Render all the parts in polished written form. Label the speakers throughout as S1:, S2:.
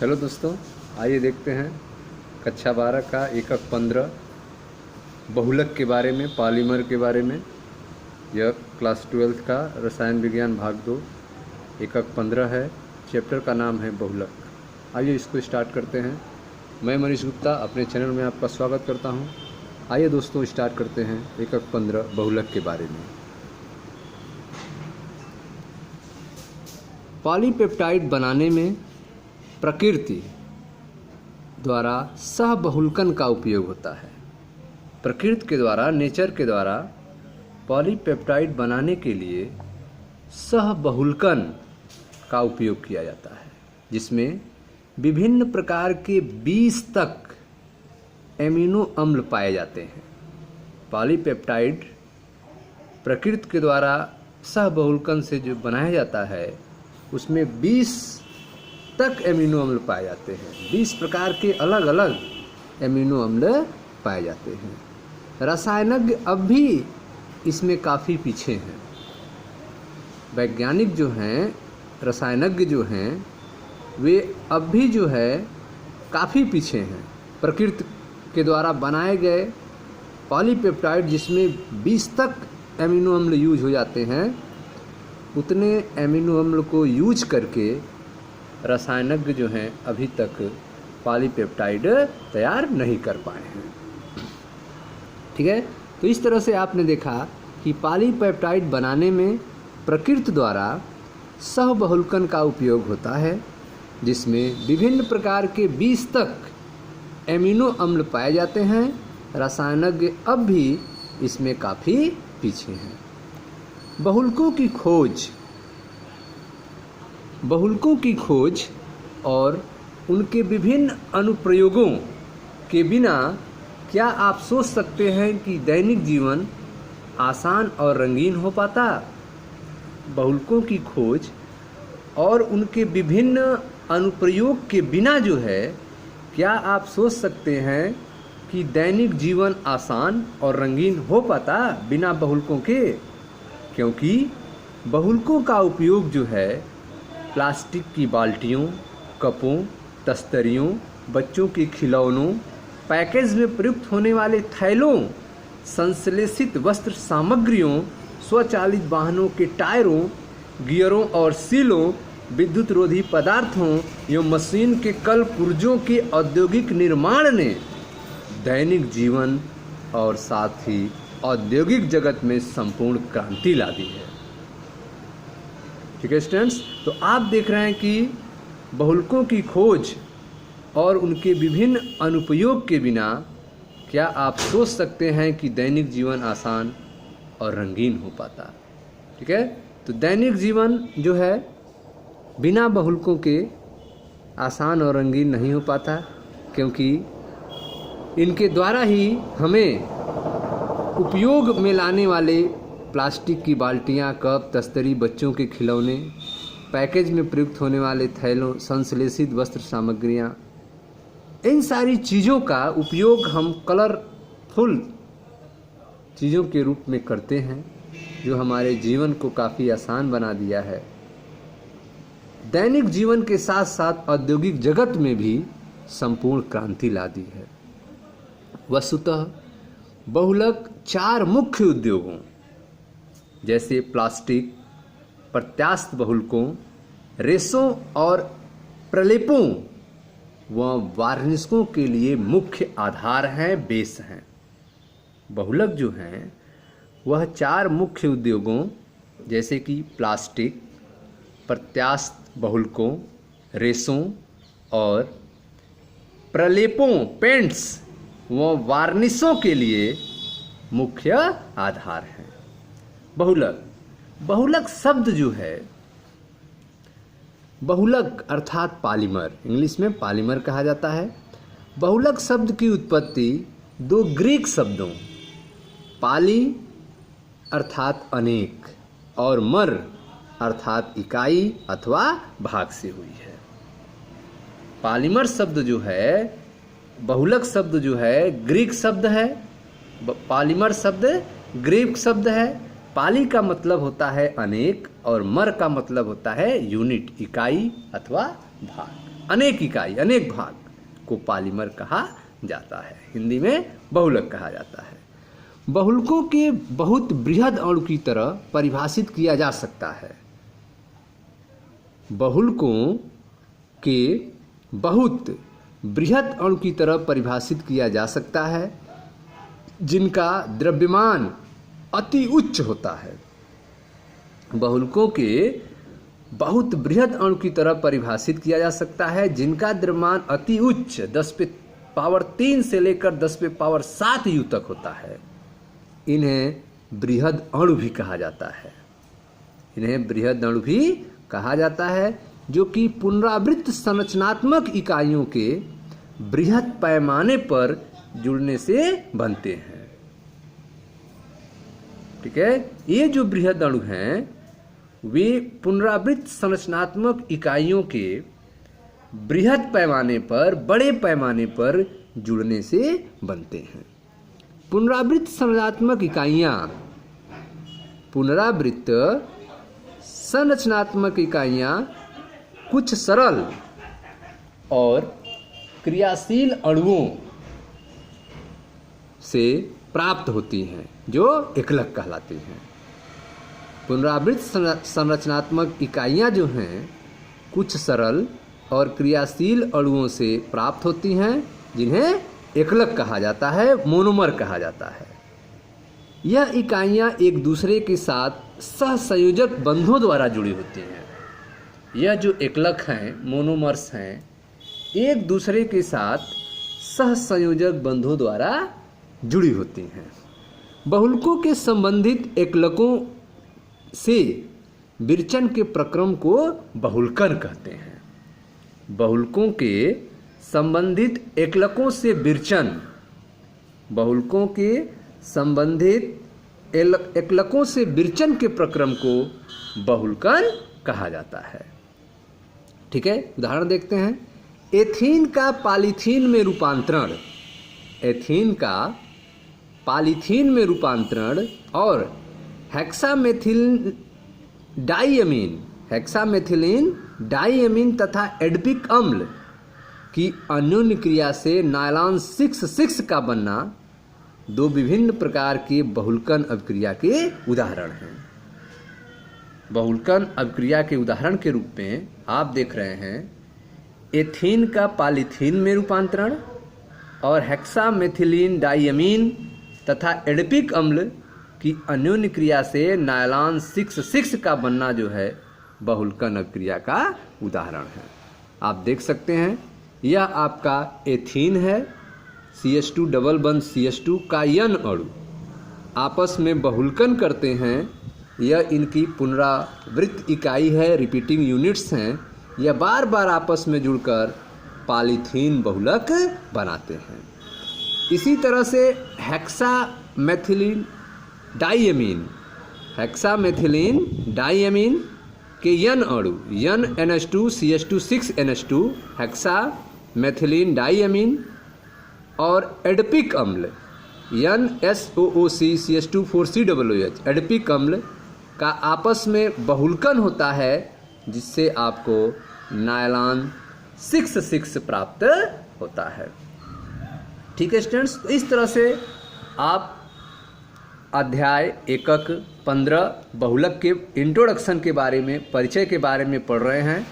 S1: Hello दोस्तों, आइए देखते हैं कक्षा 12 का एकक 15 बहुलक के बारे में, पॉलीमर के बारे में। यह क्लास 12 का रसायन विज्ञान भाग 2 एकक 15 है। चैप्टर का नाम है बहुलक। आइए इसको स्टार्ट करते हैं। मैं मनीष गुप्ता अपने चैनल में आपका स्वागत करता हूं। आइए दोस्तों स्टार्ट करते हैं एकक 15 बहुलक के बारे में। पॉलीपेप्टाइड बनाने में प्रकृति द्वारा सहबहुलकन का उपयोग होता है। प्रकृति के द्वारा, नेचर के द्वारा पॉलीपेप्टाइड बनाने के लिए सहबहुलकन का उपयोग किया जाता है, जिसमें विभिन्न प्रकार के 20 तक एमिनो अम्ल पाए जाते हैं। पॉलीपेप्टाइड प्रकृति के द्वारा सहबहुलकन से जो बनाया जाता है उसमें 20 तक एमिनो अम्ल पाए जाते हैं। 20 प्रकार के अलग अलग एमिनो अम्ल पाए जाते हैं। रसायनज्ञ अब भी इसमें काफ़ी पीछे हैं। वैज्ञानिक जो हैं, रसायनज्ञ जो हैं, वे अब भी जो है काफ़ी पीछे हैं। प्रकृति के द्वारा बनाए गए पॉलीपेप्टाइड जिसमें 20 तक एमिनो अम्ल यूज हो जाते हैं, उतने एमिनो अम्ल को यूज करके रसायनज्ञ जो हैं अभी तक पॉलीपेप्टाइड तैयार नहीं कर पाए हैं। ठीक है, तो इस तरह से आपने देखा कि पॉलीपेप्टाइड बनाने में प्रकृति द्वारा सहबहुलकन का उपयोग होता है, जिसमें विभिन्न प्रकार के 20 तक एमिनो अम्ल पाए जाते हैं। रसायनज्ञ अब भी इसमें काफ़ी पीछे हैं। बहुलकों की खोज और उनके विभिन्न अनुप्रयोगों के बिना क्या आप सोच सकते हैं कि दैनिक जीवन आसान और रंगीन हो पाता? बहुलकों की खोज और उनके विभिन्न अनुप्रयोग के बिना जो है, क्या आप सोच सकते हैं कि दैनिक जीवन आसान और रंगीन हो पाता बिना बहुलकों के? क्योंकि बहुलकों का उपयोग जो है प्लास्टिक की बाल्टियों, कपों, तस्तरियों, बच्चों के खिलौनों, पैकेज में प्रयुक्त होने वाले थैलों, संश्लेषित वस्त्र सामग्रियों, स्वचालित वाहनों के टायरों, गियरों और सीलों, विद्युत रोधी पदार्थों एवं मशीन के कल पुर्जों के औद्योगिक निर्माण ने दैनिक जीवन और साथ ही औद्योगिक जगत में संपूर्ण क्रांति ला दी है। ठीक है स्टूडेंट्स, तो आप देख रहे हैं कि बहुलकों की खोज और उनके विभिन्न अनुप्रयोग के बिना क्या आप सोच सकते हैं कि दैनिक जीवन आसान और रंगीन हो पाता? ठीक है, तो दैनिक जीवन जो है बिना बहुलकों के आसान और रंगीन नहीं हो पाता, क्योंकि इनके द्वारा ही हमें उपयोग में लाने वाले प्लास्टिक की बाल्टियाँ, कप, तस्तरी, बच्चों के खिलौने, पैकेज में प्रयुक्त होने वाले थैलों, संश्लेषित वस्त्र सामग्रियाँ, इन सारी चीज़ों का उपयोग हम कलरफुल चीज़ों के रूप में करते हैं, जो हमारे जीवन को काफ़ी आसान बना दिया है। दैनिक जीवन के साथ साथ औद्योगिक जगत में भी संपूर्ण क्रांति ला दी है। वस्तुतः बहुलक 4 मुख्य उद्योगों जैसे प्लास्टिक, प्रत्यास्थ बहुलकों, रेशों और प्रलेपों व वार्निशों के लिए मुख्य आधार हैं, बेस हैं। बहुलक जो हैं वह 4 मुख्य उद्योगों जैसे कि प्लास्टिक, प्रत्यास्थ बहुलकों, रेशों और प्रलेपों, पेंट्स व वार्निशों के लिए मुख्य आधार हैं। बहुलक शब्द जो है, बहुलक अर्थात पॉलीमर, इंग्लिश में पॉलीमर कहा जाता है। बहुलक शब्द की उत्पत्ति 2 ग्रीक शब्दों पाली अर्थात अनेक और मर अर्थात इकाई अथवा भाग से हुई है। पॉलीमर शब्द जो है, बहुलक शब्द जो है ग्रीक शब्द है। पॉलीमर शब्द ग्रीक शब्द है। पाली का मतलब होता है अनेक और मर का मतलब होता है यूनिट, इकाई अथवा भाग। अनेक इकाई, अनेक भाग को पॉलीमर कहा जाता है। हिंदी में बहुलक कहा जाता है। बहुलकों के बहुत बृहद अणु की तरह परिभाषित किया जा सकता है। बहुलकों के बहुत बृहद अणु की तरह परिभाषित किया जा सकता है, जिनका द्रव्यमान अति उच्च होता है। बहुलकों के बहुत बृहद अणु की तरह परिभाषित किया जा सकता है, जिनका द्रव्यमान अति उच्च 10⁻³ से लेकर 10⁻⁷ U तक होता है। इन्हें बृहद अणु भी कहा जाता है। इन्हें बृहद अणु भी कहा जाता है, जो कि पुनरावृत्त संरचनात्मक इकाइयों के बृहद पैमाने पर जुड़ने से बनते हैं। ठीक है, ये जो बृहद अणु हैं वे पुनरावृत्त संरचनात्मक इकाइयों के बृहद पैमाने पर, बड़े पैमाने पर जुड़ने से बनते हैं। पुनरावृत्त संरचनात्मक इकाइयाँ, पुनरावृत्त संरचनात्मक इकाइयाँ कुछ सरल और क्रियाशील अणुओं से प्राप्त होती हैं, जो एकलक कहलाती हैं। पुनरावृत्त संरचनात्मक इकाइयाँ जो हैं कुछ सरल और क्रियाशील अणुओं से प्राप्त होती हैं, जिन्हें एकलक कहा जाता है, मोनोमर कहा जाता है। यह इकाइयाँ एक दूसरे के साथ सहसंयोजक बंधों द्वारा जुड़ी होती हैं। यह जो एकलक हैं, मोनोमर्स हैं, एक दूसरे के साथ सहसंयोजक बंधों द्वारा जुड़ी होती हैं। बहुलकों के संबंधित एकलकों से विरचन के प्रक्रम को बहुलकन कहते हैं। बहुलकों के संबंधित एकलकों से विरचन, बहुलकों के संबंधित एकलकों से विरचन के प्रक्रम को बहुलकन कहा जाता है। ठीक है, उदाहरण देखते हैं। एथीन का पॉलीथीन में रूपांतरण, एथीन का पॉलीथीन में रूपांतरण और हेक्सामेथिलीन डाइअमीन तथा एडपिक अम्ल की अन्योन्य क्रिया से नायलॉन 6,6 का बनना दो विभिन्न प्रकार के बहुलकन अभिक्रिया के उदाहरण हैं। बहुलकन अभिक्रिया के उदाहरण के रूप में आप देख रहे हैं एथीन का पॉलीथीन में रूपांतरण और हेक्सामेथिलीन डाइअमीन तथा एडपिक अम्ल की अन्योन्य क्रिया से नायलॉन 6,6 का बनना जो है बहुलकन अभिक्रिया का उदाहरण है। आप देख सकते हैं यह आपका एथीन है, CH2 डबल बंध CH2 का यन अणु आपस में बहुलकन करते हैं। यह इनकी पुनरावृत्त इकाई है, रिपीटिंग यूनिट्स हैं। यह बार बार आपस में जुड़कर पॉलीथीन बहुलक बनाते हैं। इसी तरह से हेक्सामेथिलीन डाइअमीन के यन अणु यन NH2 CH2 6NH2 हेक्सामेथिलीन डाइअमीन और एडपिक अम्ल यन SOOC CH2 4COOH एडपिक अम्ल का आपस में बहुलकन होता है, जिससे आपको नायलॉन 6,6 प्राप्त होता है। ठीक है स्टूडेंट्स, तो इस तरह से आप अध्याय एकक 15 बहुलक के इंट्रोडक्शन के बारे में, परिचय के बारे में पढ़ रहे हैं।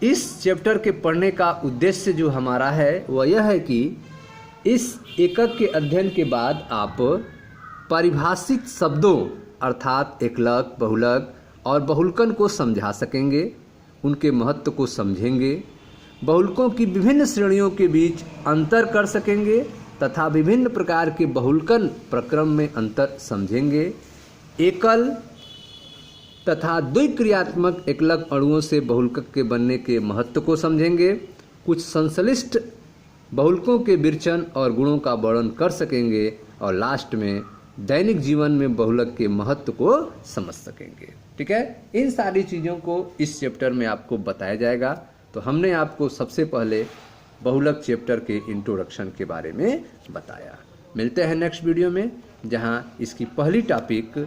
S1: इस चैप्टर के पढ़ने का उद्देश्य जो हमारा है वह यह है कि इस एकक के अध्ययन के बाद आप परिभाषित शब्दों अर्थात एकलक, बहुलक और बहुलकन को समझा सकेंगे, उनके महत्व को समझेंगे, बहुलकों की विभिन्न श्रेणियों के बीच अंतर कर सकेंगे तथा विभिन्न प्रकार के बहुलकन प्रक्रम में अंतर समझेंगे। एकल तथा द्विक्रियात्मक एकलक अणुओं से बहुलक के बनने के महत्व को समझेंगे, कुछ संश्लिष्ट बहुलकों के विरचन और गुणों का वर्णन कर सकेंगे और लास्ट में दैनिक जीवन में बहुलक के महत्व को समझ सकेंगे। ठीक है, इन सारी चीज़ों को इस चैप्टर में आपको बताया जाएगा। तो हमने आपको सबसे पहले बहुलक चैप्टर के इंट्रोडक्शन के बारे में बताया। मिलते हैं नेक्स्ट वीडियो में, जहां इसकी पहली टॉपिक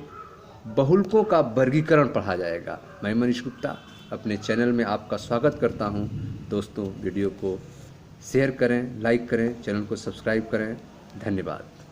S1: बहुलकों का वर्गीकरण पढ़ा जाएगा। मैं मनीष गुप्ता अपने चैनल में आपका स्वागत करता हूं। दोस्तों वीडियो को शेयर करें, लाइक करें, चैनल को सब्सक्राइब करें। धन्यवाद।